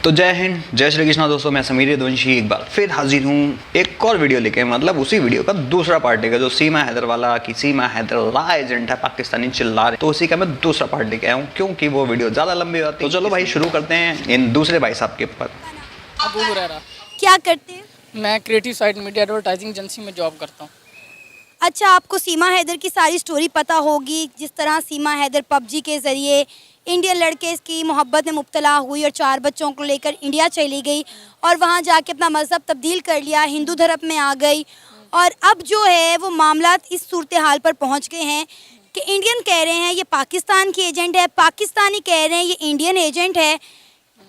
तो जय हिंद, जय श्री कृष्णा दोस्तों। मैं समीर यदुवंशी एक बार फिर हाजिर हूँ एक और वीडियो लेके, मतलब उसी वीडियो का दूसरा पार्ट लेकर, जो सीमा हैदर वाला की सीमा हैदर ला एजेंट है पाकिस्तानी चिल्ला रहे, तो उसी का मैं दूसरा पार्ट लेके आया हूँ क्योंकि वो वीडियो ज़्यादा लंबी होती है। तो चलो भाई शुरू करते हैं इन दूसरे भाई साहब के ऊपर। अबू हुरैरा। क्या करते हैं? मैं creative side media advertising agency में जॉब करता हूँ। अच्छा, आपको सीमा हैदर की सारी स्टोरी पता होगी, जिस तरह सीमा हैदर पबजी के ज़रिए इंडियन लड़के की मोहब्बत में मुब्तला हुई और 4 बच्चों को लेकर इंडिया चली गई और वहाँ जाके अपना मज़हब तब्दील कर लिया, हिंदू धर्म में आ गई और अब जो है वो मामला इस सूरत हाल पर पहुँच गए हैं कि इंडियन कह रहे हैं ये पाकिस्तान की एजेंट है, पाकिस्तानी कह रहे हैं ये इंडियन एजेंट है।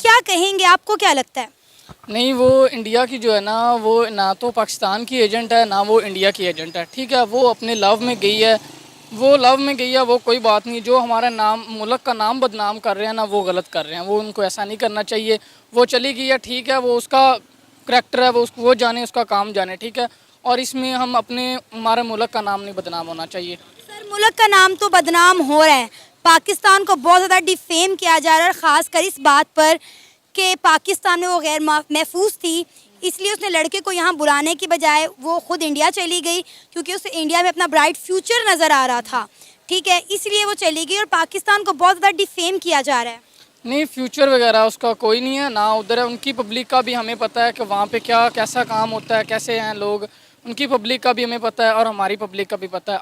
क्या कहेंगे, आपको क्या लगता है? नहीं, वो इंडिया की जो है ना, वो ना तो पाकिस्तान की एजेंट है ना वो इंडिया की एजेंट है। ठीक है, वो अपने लव में गई है, वो कोई बात नहीं। जो हमारा नाम, मुल्क का नाम बदनाम कर रहे हैं ना, वो गलत कर रहे हैं। वो उनको ऐसा नहीं करना चाहिए। वो चली गई है, ठीक है, वो उसका करैक्टर है, वो जाने, उसका काम जाने, ठीक है। और इसमें हम हमारे मुल्क का नाम नहीं बदनाम होना चाहिए। सर, मुल्क का नाम तो बदनाम हो रहा है, पाकिस्तान को बहुत ज़्यादा डिफेम किया जा रहा है, ख़ासकर इस बात पर कि पाकिस्तान में वो गैर महफूज थी, इसलिए उसने लड़के को यहाँ बुलाने की बजाय वो ख़ुद इंडिया चली गई क्योंकि उसे इंडिया में अपना ब्राइट फ्यूचर नज़र आ रहा था। ठीक है, इसलिए वो चली गई और पाकिस्तान को बहुत ज़्यादा डिफेम किया जा रहा है। नहीं, फ्यूचर वगैरह उसका कोई नहीं है ना उधर है। उनकी पब्लिक का भी हमें पता है कि वहाँ पे कैसा काम होता है, कैसे हैं लोग। उनकी पब्लिक का भी हमें पता है और हमारी पब्लिक का भी पता है।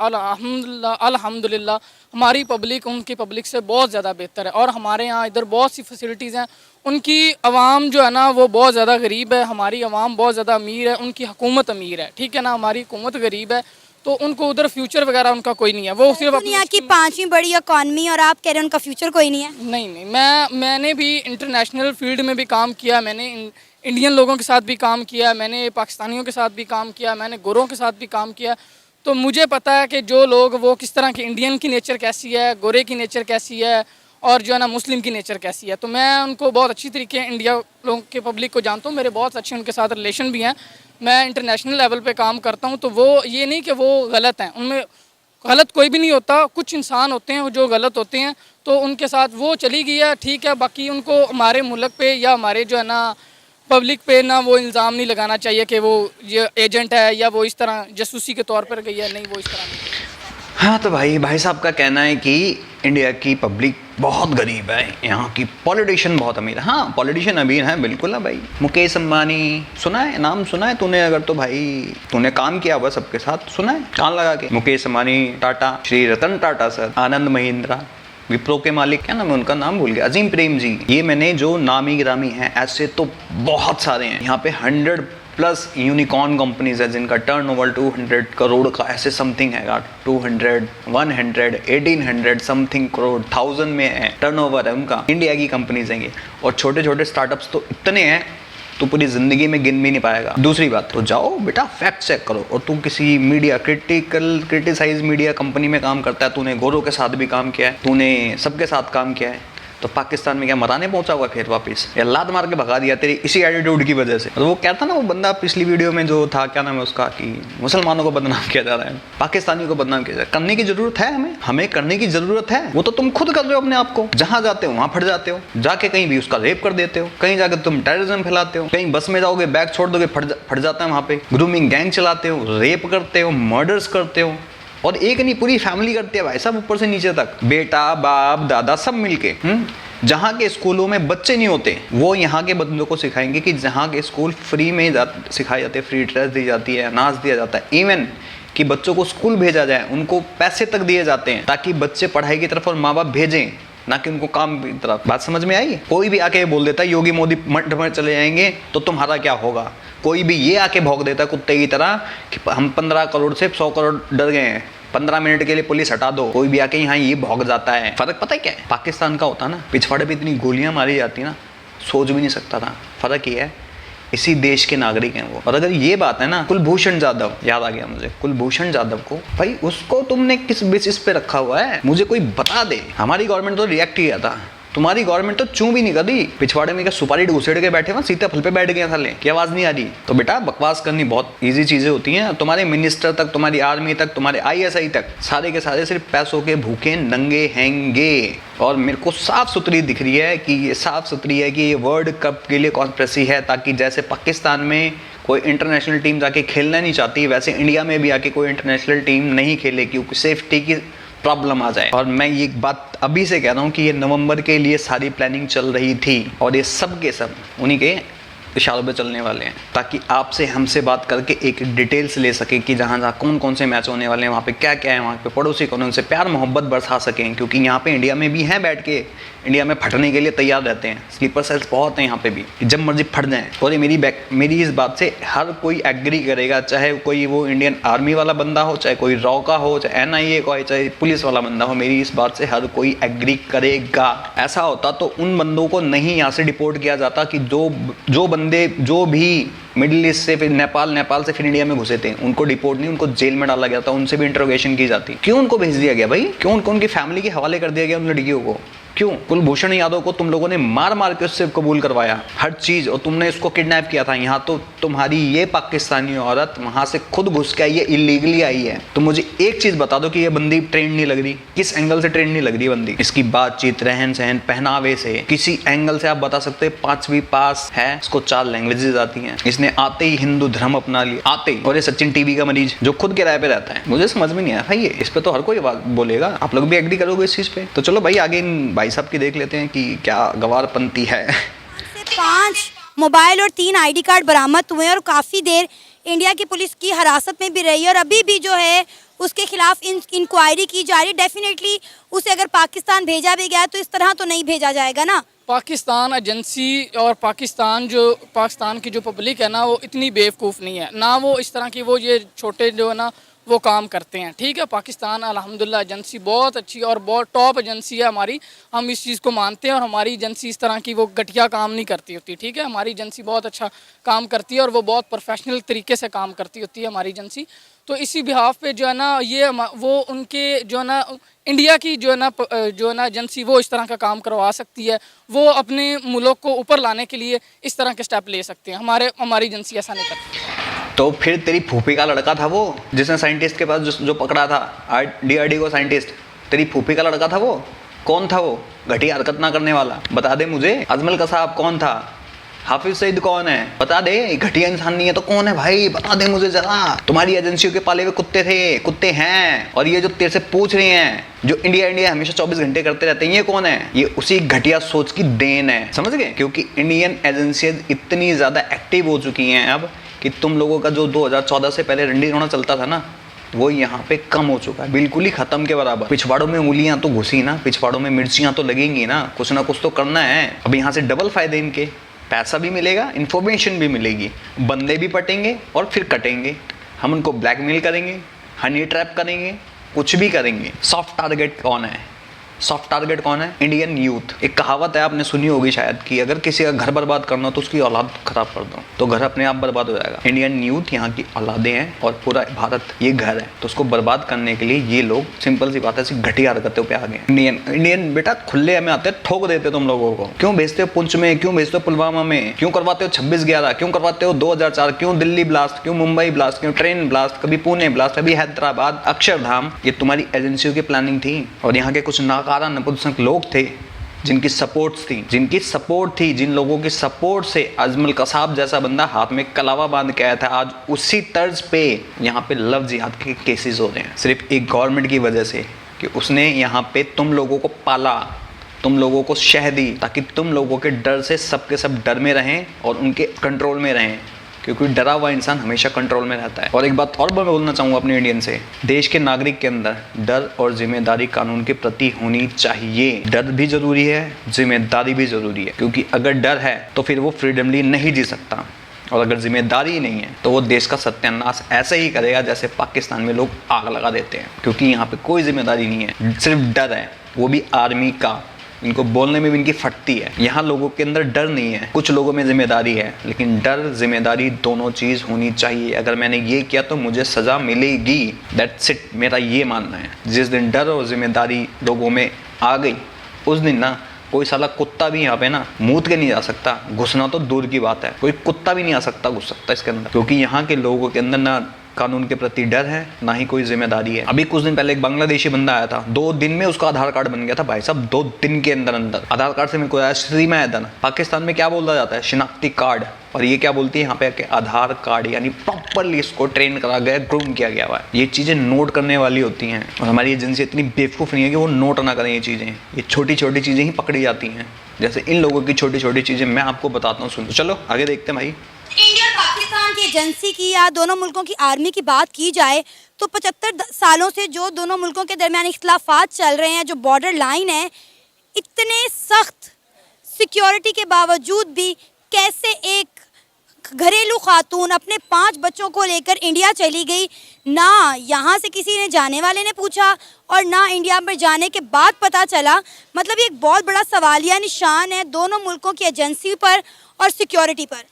अल्हम्दुलिल्लाह हमारी पब्लिक उनकी पब्लिक से बहुत ज़्यादा बेहतर है और हमारे यहाँ इधर बहुत सी फैसिलिटीज़ हैं। उनकी आवाम जो है ना वो बहुत ज़्यादा गरीब है, हमारी आवाम बहुत ज़्यादा अमीर है, उनकी हुकूमत अमीर है। ठीक है ना, हमारी हुकूमत गरीब है, तो उनको उधर फ्यूचर वगैरह उनका कोई नहीं है। वो सिर्फ दुनिया की 5वीं बड़ी इकॉनमी और आप कह रहे हैं उनका फ्यूचर कोई नहीं है? नहीं, मैंने भी इंटरनेशनल फील्ड में भी काम किया, मैंने इंडियन लोगों के साथ भी काम किया, मैंने पाकिस्तानियों के साथ भी काम किया, मैंने गोरों के साथ भी काम किया। तो मुझे पता है कि जो लोग वो किस तरह के, इंडियन की नेचर कैसी है, गोरे की नेचर कैसी है और जो है ना मुस्लिम की नेचर कैसी है। तो मैं उनको बहुत अच्छी तरीके इंडिया लोगों के पब्लिक को जानता हूँ, मेरे बहुत अच्छे उनके साथ रिलेशन भी हैं। मैं इंटरनेशनल लेवल पे काम करता हूँ, तो वो ये नहीं कि वो गलत हैं, उनमें गलत कोई भी नहीं होता। कुछ इंसान होते हैं जो गलत होते हैं, तो उनके साथ वो चली गई है, ठीक है। बाकी उनको हमारे मुल्क पे या हमारे जो है ना पब्लिक पे ना वो इल्ज़ाम नहीं लगाना चाहिए कि वो ये एजेंट है या वो इस तरह जासूसी के तौर पर गई है। नहीं, वो इस तरह नहीं। हाँ, तो भाई साहब का कहना है कि इंडिया की पब्लिक बहुत गरीब है, यहाँ की पॉलिटिशियन बहुत अमीर है। हाँ, पॉलिटिशियन अमीर हैं, बिल्कुल है भाई। मुकेश अंबानी सुना है, नाम सुना है तूने? अगर तो भाई तूने काम किया हुआ सबके साथ, सुना है कान लगा के। मुकेश अंबानी, टाटा, श्री रतन टाटा सर, आनंद महिंद्रा, विप्रो के मालिक, क्या नाम है उनका, नाम भूल गया, अजीम प्रेम जी। ये मैंने जो नामी गिरामी हैं, ऐसे तो बहुत सारे हैं यहाँ पे। 100+ यूनिकॉर्न कंपनीज है जिनका टर्नओवर 200 करोड़ का ऐसे समथिंग है। 200, 100, 1800 समथिंग करोड़, 1000 में है टर्नओवर है उनका। इंडिया की कंपनीज हैं ये, और छोटे छोटे स्टार्टअप्स तो इतने हैं तो पूरी ज़िंदगी में गिन भी नहीं पाएगा। दूसरी बात, तो जाओ बेटा फैक्ट चेक करो। और तू किसी मीडिया क्रिटिसाइज मीडिया कंपनी में काम करता है, तूने गोरों के साथ भी काम किया है, तूने सबके साथ काम किया है, तो पाकिस्तान में क्या मराने पहुंचा हुआ फिर वापस, या लात मार के भगा दिया तेरी इसी एटीट्यूड की वजह से? तो वो कहता ना, वो बंदा पिछली वीडियो में जो था, क्या नाम है उसका, कि मुसलमानों को बदनाम किया जा रहा है, पाकिस्तानियों को बदनाम किया जा रहा है। करने की जरूरत है हमें करने की जरूरत है। वो तो तुम खुद कर रहे हो अपने आप को। जहां जाते हो वहां फट जाते हो, जाके कहीं भी उसका रेप कर देते हो, कहीं जाकर तुम टेररिज्म फैलाते हो, कहीं बस में जाओगे बैग छोड़ दोगे फट जाता है वहां पे, ग्रूमिंग गैंग चलाते हो, रेप करते हो, मर्डर्स करते हो, और एक नहीं पूरी फैमिली करती है भाई साहब, ऊपर से नीचे तक, बेटा बाप दादा सब मिलके। जहाँ के स्कूलों में बच्चे नहीं होते, वो यहाँ के बच्चों को सिखाएंगे कि जहाँ के स्कूल फ्री में सिखाए जाते हैं, फ्री ड्रेस दी जाती है, अनाज दिया जाता है, इवन कि बच्चों को स्कूल भेजा जाए, उनको पैसे तक दिए जाते हैं ताकि बच्चे पढ़ाई की तरफ और माँ बाप भेजें, ना कि उनको काम की तरफ। बात समझ में आई? कोई भी आके बोल देता है योगी मोदी मठ में चले जाएंगे तो तुम्हारा क्या होगा। कोई भी ये आके भौंक देता है कुत्ते की तरह कि हम 15 करोड़ से 100 करोड़ डर गए हैं, 15 मिनट के लिए पुलिस हटा दो। कोई भी आके यहाँ ये भौंक जाता है। फर्क पता है क्या है? पाकिस्तान का होता ना, पिछवाड़े पे इतनी गोलियां मारी जाती ना, सोच भी नहीं सकता था। फर्क ये है, इसी देश के नागरिक हैं वो। और अगर ये बात है ना, कुलभूषण जाधव, याद आ गया मुझे, कुलभूषण जाधव को, भाई उसको तुमने किस बेसिस पे रखा हुआ है? मुझे कोई बता दे। हमारी गवर्नमेंट तो रिएक्ट किया था तुम्हारी गवर्नमेंट तो चूं भी नहीं कर रही, पिछवाड़े में क्या सुपारी घुसेड़ के बैठे हुए, सीधे फल पे बैठ गए साले, की आवाज नहीं आ रही। तो बेटा बकवास करनी बहुत ईजी चीजें होती हैं। तुम्हारे मिनिस्टर तक, तुम्हारी आर्मी तक, तुम्हारे ISI तक, सारे के सारे सिर्फ पैसों के भूखे नंगे हैंगे। और मेरे को साफ सुथरी दिख रही है कि ये वर्ल्ड कप के लिए कॉन्स्पिरेसी है, ताकि जैसे पाकिस्तान में कोई इंटरनेशनल टीम जाके खेलना नहीं चाहती, वैसे इंडिया में भी आके कोई इंटरनेशनल टीम नहीं खेले क्योंकि सेफ्टी की प्रॉब्लम आ जाए। और मैं ये बात अभी से कह रहा हूँ कि ये नवंबर के लिए सारी प्लानिंग चल रही थी और ये सब के सब उन्हीं के इशारों पे चलने वाले हैं, ताकि आपसे हमसे बात करके एक डिटेल्स ले सके कि जहाँ जहाँ कौन कौन से मैच होने वाले हैं, वहाँ पे क्या क्या है, वहाँ पे पड़ोसी कौन, उनसे प्यार मोहब्बत बरसा सकें। क्योंकि यहाँ पे इंडिया में भी हैं बैठ के, इंडिया में फटने के लिए तैयार रहते हैं, स्लीपर सेल्स बहुत हैं यहाँ पे भी, जब मर्जी फट जाएं। और ये मेरी इस बात से हर कोई एग्री करेगा, चाहे कोई वो इंडियन आर्मी वाला बंदा हो, चाहे कोई रॉ का हो, चाहे NIA का हो, चाहे पुलिस वाला बंदा हो, मेरी इस बात से हर कोई एग्री करेगा। ऐसा होता तो उन बंदों को नहीं यहाँ से डिपोर्ट किया जाता कि जो बंदे जो भी मिडिल ईस्ट से फिर नेपाल से फिर इंडिया में घुसे थे, उनको डिपोर्ट नहीं, उनको जेल में डाला गया था, उनसे भी इंट्रोगेशन की जाती। क्यों उनको भेज दिया गया भाई? क्यों उनको उनकी फैमिली के हवाले कर दिया गया उन लड़कियों को? क्यों? कुलभूषण यादव को तुम लोगों ने मार के उससे कबूल करवाया हर चीज, और तुमने उसको किडनैप किया था। यहाँ तो तुम्हारी ये पाकिस्तानी औरत वहां से खुद घुस के आई है, इलीगली आई है। तो मुझे एक चीज बता दो कि ये बंदी ट्रेंड नहीं लग रही, किस एंगल से ट्रेंड नहीं लग रही बंदी? इसकी बातचीत, रहन सहन, पहनावे से किसी एंगल से आप बता सकते हैं 5वीं पास है, इसको 4 लैंग्वेजेस आती हैं, इसने आते ही हिंदू धर्म अपना लिया, आते ही। और ये सचिन टीवी का मरीज जो खुद किराए पे रहता है, मुझे समझ में नहीं आया भाई, इस पे तो हर कोई बात बोलेगा, आप लोग भी एग्री करोगे इस चीज पे? तो चलो भाई आगे इन भाई साहब की देख लेते हैं कि क्या गवारपंती है। 5 मोबाइल और 3 ID कार्ड बरामद हुए और काफ़ी देर इंडिया की पुलिस की हिरासत में भी रही, और अभी भी जो है उसके खिलाफ इंक्वायरी की जा रही। डेफिनेटली उसे अगर पाकिस्तान भेजा भी गया तो इस तरह तो नहीं भेजा जाएगा ना। पाकिस्तान एजेंसी और पाकिस्तान की जो पब्लिक है ना, वो इतनी बेवकूफ़ नहीं है ना, वो इस तरह की वो ये छोटे जो है ना वो काम करते हैं। ठीक है, पाकिस्तान अल्हम्दुलिल्लाह एजेंसी बहुत अच्छी और बहुत टॉप एजेंसी है हमारी, हम इस चीज़ को मानते हैं। और हमारी एजेंसी इस तरह की वो घटिया काम नहीं करती होती। ठीक है, हमारी एजेंसी बहुत अच्छा काम करती है और वो बहुत प्रोफेशनल तरीके से काम करती होती है हमारी एजेंसी। तो इसी बिहाफ पे जो है ना ये वो उनके जो है ना इंडिया की जो है ना एजेंसी वो इस तरह का काम करवा सकती है, वो अपने मुल्क को ऊपर लाने के लिए इस तरह के स्टेप ले सकते हैं। हमारी एजेंसी ऐसा नहीं करती। तो फिर तेरी फूफी का लड़का था वो, जिसने साइंटिस्ट के पास जो पकड़ा था, DRD को साइंटिस्ट, तेरी फूफी का लड़का था वो? कौन था वो घटिया हरकत ना करने वाला? बता दे मुझे। अजमल कसाब कौन था? हाफिज सईद कौन है? बता दे। घटिया इंसान नहीं है तो कौन है भाई? बता दे मुझे जरा। तुम्हारी एजेंसियों के पाले हुए कुत्ते थे, कुत्ते हैं। और ये जो तेरे से पूछ रहे हैं, जो इंडिया हमेशा 24 घंटे करते रहते हैं, ये कौन है? ये उसी घटिया सोच की देन है, समझ गए? क्योंकि इंडियन एजेंसियां इतनी ज्यादा एक्टिव हो चुकी हैं अब कि तुम लोगों का जो 2014 से पहले रंडी रोना चलता था ना, वो यहाँ पे कम हो चुका है, बिल्कुल ही खत्म के बराबर। पिछवाड़ों में उंगलियां तो घुसी ना, पिछवाड़ों में मिर्चियां तो लगेंगी ना कुछ तो करना है। अब यहाँ से डबल फायदे इनके, पैसा भी मिलेगा, इन्फॉर्मेशन भी मिलेगी, बंदे भी पटेंगे और फिर कटेंगे। हम उनको ब्लैकमेल करेंगे, हनी ट्रैप करेंगे, कुछ भी करेंगे। सॉफ्ट टारगेट कौन है? सॉफ्ट टारगेट कौन है? Indian youth. एक कहावत है, आपने सुनी होगी शायद, कि अगर किसी का घर बर्बाद करना हो तो उसकी औलाद खराब कर दो, तो घर अपने आप बर्बाद हो जाएगा। इंडियन यूथ यहाँ की औलादें हैं और पूरा भारत ये घर है, तो उसको बर्बाद करने के लिए ये लोग, सिंपल सी बात है, ऐसी घटिया हरकतों पे आ गए। इंडियन बेटा खुले में आते, ठोक देते तुम लोगों को। क्यों भेजते हो पुंछ में, क्यों भेजते हो पुलवामा में, क्यों करवाते हो 26/11, क्यों करवाते हो 2004, क्यों दिल्ली ब्लास्ट, क्यों मुंबई ब्लास्ट, क्यों ट्रेन ब्लास्ट, कभी पुणे ब्लास्ट, कभी हैदराबाद, अक्षरधाम। ये तुम्हारी एजेंसियों की प्लानिंग थी। और यहाँ के कुछ नाकारा नपुंसक लोग थे जिनकी सपोर्ट थी, जिन लोगों की सपोर्ट से अजमल कसाब जैसा बंदा हाथ में कलावा बांध के आया था। आज उसी तर्ज पे यहाँ पे लव जिहाद के केसेस हो रहे हैं, सिर्फ एक गवर्नमेंट की वजह से कि उसने यहाँ पे तुम लोगों को पाला, तुम लोगों को शह दी, ताकि तुम लोगों के डर से सबके सब डर में रहें और उनके कंट्रोल में रहें। क्योंकि डरा हुआ इंसान हमेशा कंट्रोल में रहता है। और एक बात और मैं बोलना चाहूँगा अपने इंडियन से, देश के नागरिक के अंदर डर और जिम्मेदारी कानून के प्रति होनी चाहिए। डर भी जरूरी है, जिम्मेदारी भी जरूरी है, क्योंकि अगर डर है तो फिर वो फ्रीडमली नहीं जी सकता, और अगर जिम्मेदारी नहीं है तो वो देश का सत्यानाश ऐसे ही करेगा जैसे पाकिस्तान में लोग आग लगा देते हैं। क्योंकि यहाँ पे कोई जिम्मेदारी नहीं है, सिर्फ डर है, वो भी आर्मी का। इनको बोलने में भी इनकी फटती है। यहाँ लोगों के अंदर डर नहीं है, कुछ लोगों में जिम्मेदारी है, लेकिन डर जिम्मेदारी दोनों चीज होनी चाहिए। अगर मैंने ये किया तो मुझे सजा मिलेगी, दैट्स इट, मेरा ये मानना है। जिस दिन डर और जिम्मेदारी लोगों में आ गई, उस दिन ना कोई साला कुत्ता भी यहाँ पे ना मूत के नहीं जा सकता, घुसना तो दूर की बात है, कोई कुत्ता भी नहीं आ सकता, घुस सकता इसके अंदर, क्योंकि यहाँ के लोगों के अंदर ना कानून के प्रति डर है, ना ही कोई जिम्मेदारी है। अभी कुछ दिन पहले एक बांग्लादेशी बंदा आया था, 2 दिन में उसका आधार कार्ड बन गया था भाई साहब, 2 दिन के अंदर अंदर आधार कार्ड से मेरे को आया सीमा हैदर। पाकिस्तान में क्या बोला जाता है, शिनाख्ती कार्ड, और ये क्या बोलती है यहाँ पे आधार कार्ड, यानी प्रॉपरली इसको ट्रेन करा गया, ग्रूम किया गया हुआ है। ये चीज़ें नोट करने वाली होती हैं, और हमारी एजेंसी इतनी बेवकूफ़ नहीं है कि वो नोट ना करें ये चीज़ें। ये छोटी छोटी चीज़ें ही पकड़ी जाती हैं, जैसे इन लोगों की छोटी छोटी चीज़ें मैं आपको बताता हूँ। सुन, चलो आगे देखते हैं भाई। इंडिया और पाकिस्तान की एजेंसी की या दोनों मुल्कों की आर्मी की बात की जाए तो 75 सालों से जो दोनों मुल्कों के दरमियान इख्तिलाफात चल रहे हैं, जो बॉर्डर लाइन है, इतने सख्त सिक्योरिटी के बावजूद भी कैसे एक घरेलू खातून अपने 5 बच्चों को लेकर इंडिया चली गई, ना यहाँ से किसी ने जाने वाले ने पूछा और ना इंडिया में जाने के बाद पता चला। मतलब ये एक बहुत बड़ा सवालिया निशान है दोनों मुल्कों की एजेंसी पर और सिक्योरिटी पर।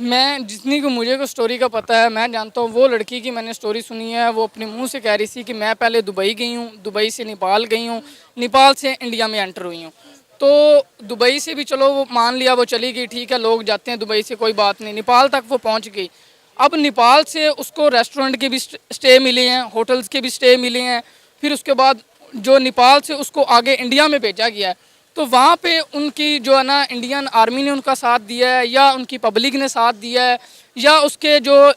मैं जितनी को मुझे को स्टोरी का पता है, मैं जानता हूँ वो लड़की की मैंने स्टोरी सुनी है, वो अपने मुंह से कह रही थी कि मैं पहले दुबई गई हूँ, दुबई से नेपाल गई हूँ, नेपाल से इंडिया में एंटर हुई हूँ। तो दुबई से भी चलो वो मान लिया वो चली गई, ठीक है, लोग जाते हैं दुबई से, कोई बात नहीं, नेपाल तक वो पहुँच गई। अब नेपाल से उसको रेस्टोरेंट के भी स्टे मिले हैं, होटल्स के भी स्टे मिले हैं, फिर उसके बाद जो नेपाल से उसको आगे इंडिया में भेजा गया है, तो वहाँ पे उनकी जो है ना इंडियन आर्मी ने उनका साथ दिया है, या उनकी पब्लिक ने साथ दिया है, या उसके जो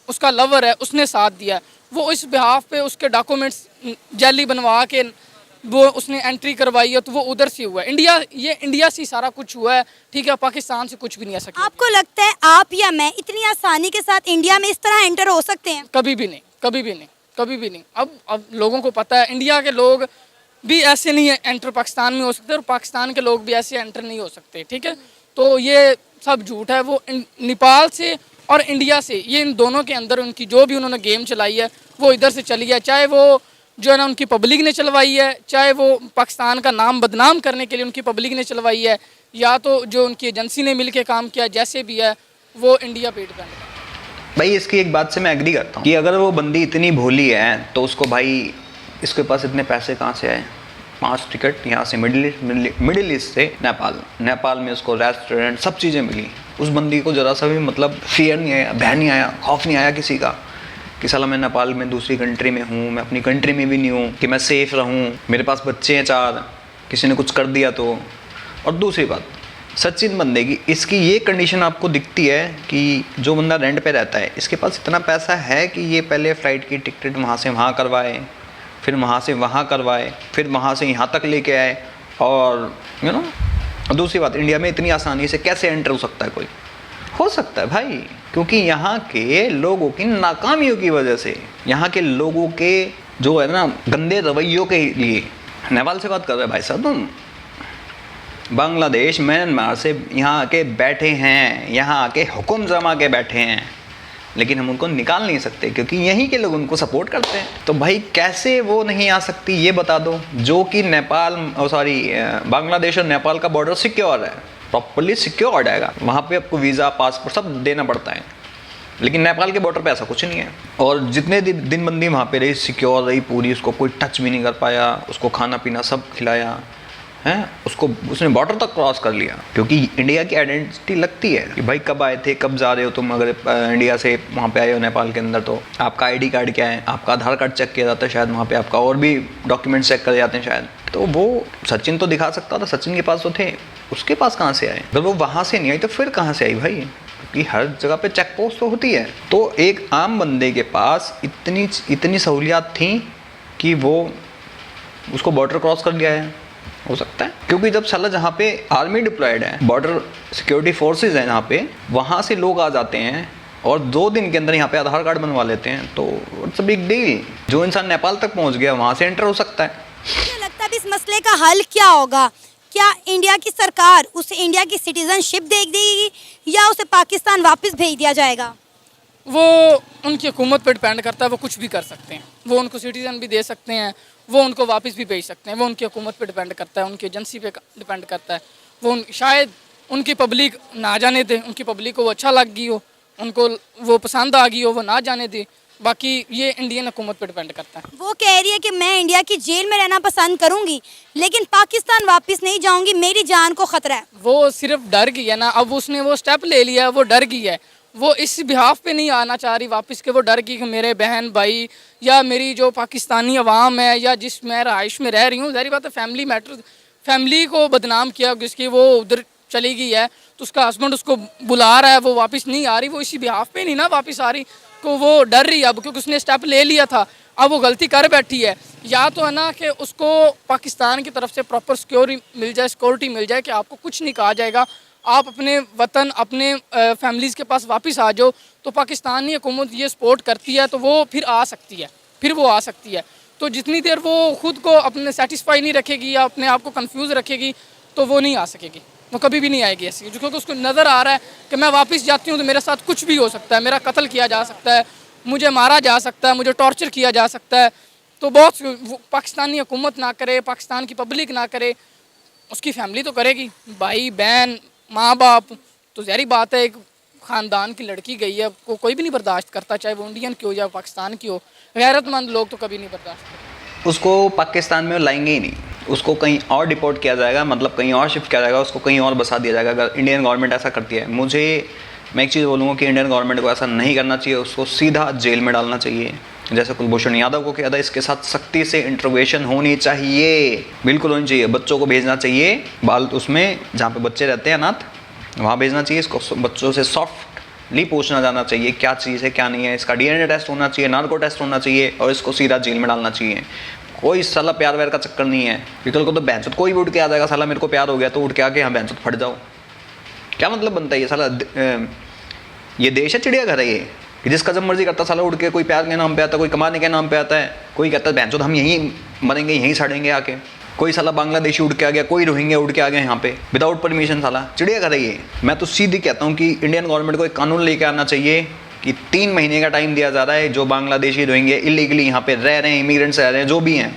उसका लवर है उसने साथ दिया है। वो इस बिहाफ पे उसके डॉक्यूमेंट्स जाली बनवा के वो उसने एंट्री करवाई है, तो वो उधर से हुआ है। इंडिया से सारा कुछ हुआ है, ठीक है, पाकिस्तान से कुछ भी नहीं आ सकता। आपको लगता है आप या मैं इतनी आसानी के साथ इंडिया में इस तरह एंटर हो सकते हैं? कभी भी नहीं, कभी भी नहीं, कभी भी नहीं। अब लोगों को पता है, इंडिया के लोग भी ऐसे नहीं है एंटर पाकिस्तान में हो सकते, और पाकिस्तान के लोग भी ऐसे एंटर नहीं हो सकते, ठीक है। तो ये सब झूठ है। वो नेपाल से और इंडिया से, ये इन दोनों के अंदर उनकी जो भी उन्होंने गेम चलाई है वो इधर से चली है, चाहे वो जो है ना उनकी पब्लिक ने चलवाई है, चाहे वो पाकिस्तान का नाम बदनाम करने के लिए उनकी पब्लिक ने चलवाई है, या तो जो उनकी एजेंसी ने मिल के काम किया, जैसे भी है वो इंडिया पे डिपेंड है। भाई इसकी एक बात से मैं एग्री करता हूँ कि अगर वो बंदी इतनी भोली है तो उसको भाई इसके पास इतने पैसे कहाँ से आए। 5 टिकट यहाँ से मिडिल ईस्ट से नेपाल में उसको रेस्टोरेंट सब चीज़ें मिली। उस बंदी को ज़रा सा भी मतलब फियर नहीं आया, भय नहीं आया, खौफ नहीं आया किसी का कि साला मैं नेपाल में दूसरी कंट्री में हूँ, मैं अपनी कंट्री में भी नहीं हूँ, कि मैं सेफ़ रहूँ, मेरे पास बच्चे हैं 4, किसी ने कुछ कर दिया तो। और दूसरी बात, सचिन बंदे की इसकी ये कंडीशन आपको दिखती है कि जो बंदा रेंट पे रहता है इसके पास इतना पैसा है कि ये पहले फ़्लाइट की टिकट वहाँ से वहाँ करवाए, फिर वहाँ से वहाँ करवाए, फिर वहाँ से यहाँ तक लेके आए, और यू नो। दूसरी बात, इंडिया में इतनी आसानी से कैसे एंटर हो सकता है कोई? हो सकता है भाई, क्योंकि यहाँ के लोगों की नाकामियों की वजह से, यहाँ के लोगों के जो है ना गंदे रवैयों के लिए। नेपाल से बात कर रहे हैं भाई साहब तुम, बांग्लादेश म्यांमार से यहाँ आके बैठे हैं, यहाँ आके हुक्म जमा के बैठे हैं, लेकिन हम उनको निकाल नहीं सकते क्योंकि यहीं के लोग उनको सपोर्ट करते हैं। तो भाई कैसे वो नहीं आ सकती ये बता दो, जो कि बांग्लादेश और नेपाल का बॉर्डर सिक्योर है, प्रॉपर्ली सिक्योर्ड है, वहाँ पे आपको वीज़ा पासपोर्ट सब देना पड़ता है, लेकिन नेपाल के बॉर्डर पे ऐसा कुछ नहीं है। और जितने दिन बंदी वहाँ पे रही, सिक्योर रही पूरी, उसको कोई टच भी नहीं कर पाया, उसको खाना पीना सब खिलाया है, उसने बॉर्डर तक क्रॉस कर लिया, क्योंकि इंडिया की आइडेंटिटी लगती है कि भाई कब आए थे, कब जा रहे हो तुम। अगर इंडिया से वहाँ पे आए हो नेपाल के अंदर तो आपका आईडी कार्ड क्या है, आपका आधार कार्ड चेक किया जाता है शायद वहाँ पे, आपका और भी डॉक्यूमेंट्स चेक करे जाते हैं शायद। तो वो सचिन तो दिखा सकता था, सचिन के पास तो थे, उसके पास कहाँ से आए? अगर वो वहाँ से नहीं आई तो फिर कहाँ से आई भाई? क्योंकि हर जगह पे चेक पोस्ट तो होती है। तो एक आम बंदे के पास इतनी सहूलियात थी कि वो उसको बॉर्डर क्रॉस कर लिया है, हो सकता है। क्योंकि जब साला जहाँ पे आर्मी डिप्लॉयड है, बॉर्डर सिक्योरिटी फोर्सेज हैं जहाँ पे, वहाँ से लोग आ जाते हैं और 2 दिन के अंदर यहाँ पे आधार कार्ड बनवा लेते हैं, तो इट्स अ बिग डील। जो इंसान नेपाल तक पहुँच गया वहाँ से एंटर हो सकता है। मुझे लगता है इस मसले का हल क्या होगा? क्या इंडिया की सरकार उसे इंडिया की सिटीजनशिप दे देगी या उसे पाकिस्तान वापस भेज दिया जाएगा? वो उनकी हुकूमत पर डिपेंड करता है, वो कुछ भी कर सकते हैं, वो उनको सिटीज़न भी दे सकते हैं, वो उनको वापस भी भेज सकते हैं, वो उनकी हुकूमत पे डिपेंड करता है, उनकी एजेंसी पे डिपेंड करता है। वो शायद उनकी पब्लिक ना जाने दे, उनकी पब्लिक को वो अच्छा लग गई हो, उनको वो पसंद आ गई हो, वो ना जाने दे, बाकी ये इंडियन हुकूमत पे डिपेंड करता है। वो कह रही है कि मैं इंडिया की जेल में रहना पसंद करूंगी लेकिन पाकिस्तान वापस नहीं जाऊंगी, मेरी जान को खतरा है। वो सिर्फ डर गई है ना, अब उसने वो स्टेप ले लिया, वो डर गई है, वो इस बिहाफ पे नहीं आना चाह रही वापस के, वो डर गई कि मेरे बहन भाई या मेरी जो पाकिस्तानी अवाम है या जिस मैं रहाइश में रह रही हूँ, ज़ाहिर बात है फैमिली मैटर, फैमिली को बदनाम किया जिसकी वो उधर चली गई है, तो उसका हस्बैंड उसको बुला रहा है, वो वापस नहीं आ रही, वो इसी बिहाफ पे नहीं ना वापस आ रही, तो वो डर रही है अब, क्योंकि उसने स्टेप ले लिया था, अब वो गलती कर बैठी है। या तो है ना कि उसको पाकिस्तान की तरफ से प्रॉपर सिक्योरिटी मिल जाए कि आपको कुछ नहीं कहा जाएगा, आप अपने वतन अपने फैमिलीज़ के पास वापस आ जाओ, तो पाकिस्तानी हुकूमत ये सपोर्ट करती है तो वो फिर आ सकती है, फिर वो आ सकती है। तो जितनी देर वो खुद को अपने सेटिस्फाई नहीं रखेगी या अपने आप को कंफ्यूज रखेगी तो वो नहीं आ सकेगी, वो कभी भी नहीं आएगी ऐसी, क्योंकि उसको नज़र आ रहा है कि मैं वापस जाती हूँ तो मेरे साथ कुछ भी हो सकता है, मेरा कत्ल किया जा सकता है, मुझे मारा जा सकता है, मुझे टॉर्चर किया जा सकता है। तो बहुत पाकिस्तानी हुकूमत ना करे, पाकिस्तान की पब्लिक ना करे, उसकी फैमिली तो करेगी, भाई बहन माँ बाप, तो ज़ाहिर बात है एक ख़ानदान की लड़की गई है, को कोई भी नहीं बर्दाश्त करता, चाहे वो इंडियन की हो या पाकिस्तान की हो, गैरतमंद लोग तो कभी नहीं बर्दाश्त करते। उसको पाकिस्तान में लाएंगे ही नहीं, उसको कहीं और डिपोर्ट किया जाएगा, मतलब कहीं और शिफ्ट किया जाएगा, उसको कहीं और बसा दिया जाएगा अगर इंडियन गवर्नमेंट ऐसा करती है। मैं एक चीज़ बोलूँगा कि इंडियन गवर्नमेंट को ऐसा नहीं करना चाहिए, उसको सीधा जेल में डालना चाहिए, जैसे कुलभूषण यादव को किया था। इसके साथ सख्ती से इंटरवेंशन होनी चाहिए, बिल्कुल होनी चाहिए। बच्चों को भेजना चाहिए बाल उसमें जहाँ पे बच्चे रहते हैं अनाथ, वहाँ भेजना चाहिए। इसको बच्चों से सॉफ्टली पूछना जाना चाहिए क्या चीज़ है क्या नहीं है, इसका डीएनए टेस्ट होना चाहिए, नार्को टेस्ट होना चाहिए और इसको सीधा जेल में डालना चाहिए। कोई साला प्यार व्यार का चक्कर नहीं है, कल को तो बहनचोद कोई भी उठ के आ जाएगा, साला मेरे को प्यार हो गया तो उठ के आके हाँ बहनचोद फट जाओ, क्या मतलब बनता है ये? साला ये देश है चिड़ियाघर है ये, कि जिसका जब मर्जी करता साला उठ के, कोई प्यार के नाम पे आता है, कोई कमाने के नाम पे आता है, कोई कहता है बहनचोद हम यहीं मरेंगे यहीं सड़ेंगे आके, कोई साला बांग्लादेशी उठ के आ गया, कोई रोहिंग्या उठ के आ गया यहाँ पे विदाउट परमिशन, साला चिड़ियाघर है ये। मैं तो सीधी कहता हूँ कि इंडियन गवर्नमेंट को एक कानून लेके आना चाहिए कि 3 महीने का टाइम दिया जा रहा है, जो बांग्लादेशी रोहिंग्या इलीगली यहाँ पे रह रहे हैं, इमिग्रेंट्स रह रहे हैं, जो भी हैं,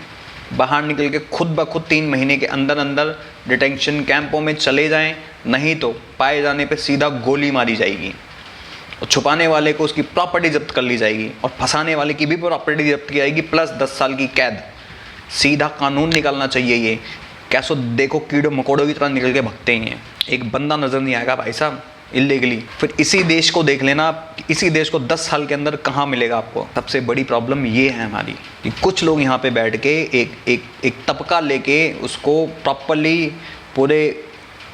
बाहर निकल के खुद ब खुद 3 महीने के अंदर अंदर डिटेंशन कैंपों में चले जाएं, नहीं तो पाए जाने पे सीधा गोली मारी जाएगी और छुपाने वाले को उसकी प्रॉपर्टी जब्त कर ली जाएगी और फंसाने वाले की भी प्रॉपर्टी जब्त की जाएगी प्लस 10 साल की कैद। सीधा कानून निकालना चाहिए ये। कैसो देखो कीड़े मकोड़ों की तरह निकल के भगते ही हैं, एक बंदा नज़र नहीं आएगा भाई साहब इलीगली। फिर इसी देश को देख लेना, इसी देश को 10 साल के अंदर कहाँ मिलेगा आपको। सबसे बड़ी प्रॉब्लम ये है हमारी कि कुछ लोग यहाँ पे बैठ के एक तबका लेके उसको प्रॉपरली पूरे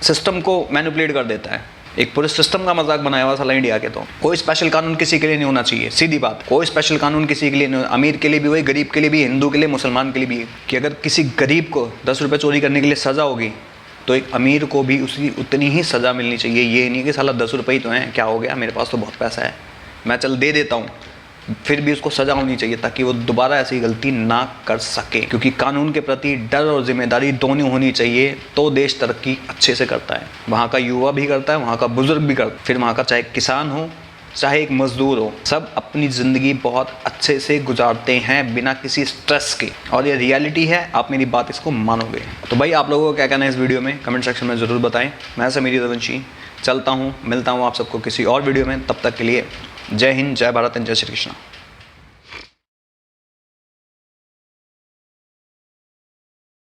सिस्टम को मैनिपुलेट कर देता है। एक पूरे सिस्टम का मजाक बनाया हुआ साला इंडिया के। तो कोई स्पेशल कानून किसी के लिए नहीं होना चाहिए, सीधी बात। कोई स्पेशल कानून किसी के लिए नहीं, अमीर के लिए भी वही, गरीब के लिए भी, हिंदू के लिए, मुसलमान के लिए भी। कि अगर किसी गरीब को 10 रुपये चोरी करने के लिए सज़ा होगी तो एक अमीर को भी उसकी उतनी ही सज़ा मिलनी चाहिए। ये नहीं कि साला 10 रुपये ही तो हैं, क्या हो गया, मेरे पास तो बहुत पैसा है, मैं चल दे देता हूँ, फिर भी उसको सज़ा होनी चाहिए ताकि वो दोबारा ऐसी गलती ना कर सके। क्योंकि कानून के प्रति डर और जिम्मेदारी दोनों होनी चाहिए तो देश तरक्की अच्छे से करता है। वहाँ का युवा भी करता है, वहाँ का बुजुर्ग भी करता है, फिर वहाँ का चाहे किसान हो चाहे एक मजदूर हो, सब अपनी ज़िंदगी बहुत अच्छे से गुजारते हैं बिना किसी स्ट्रेस के। और ये रियलिटी है, आप मेरी बात इसको मानोगे। तो भाई आप लोगों को क्या कहना है इस वीडियो में कमेंट सेक्शन में ज़रूर बताएं। मैं समीर रवंशी चलता हूँ, मिलता हूँ आप सबको किसी और वीडियो में। तब तक के लिए जय हिंद, जय भारत एंड जय श्री कृष्णा।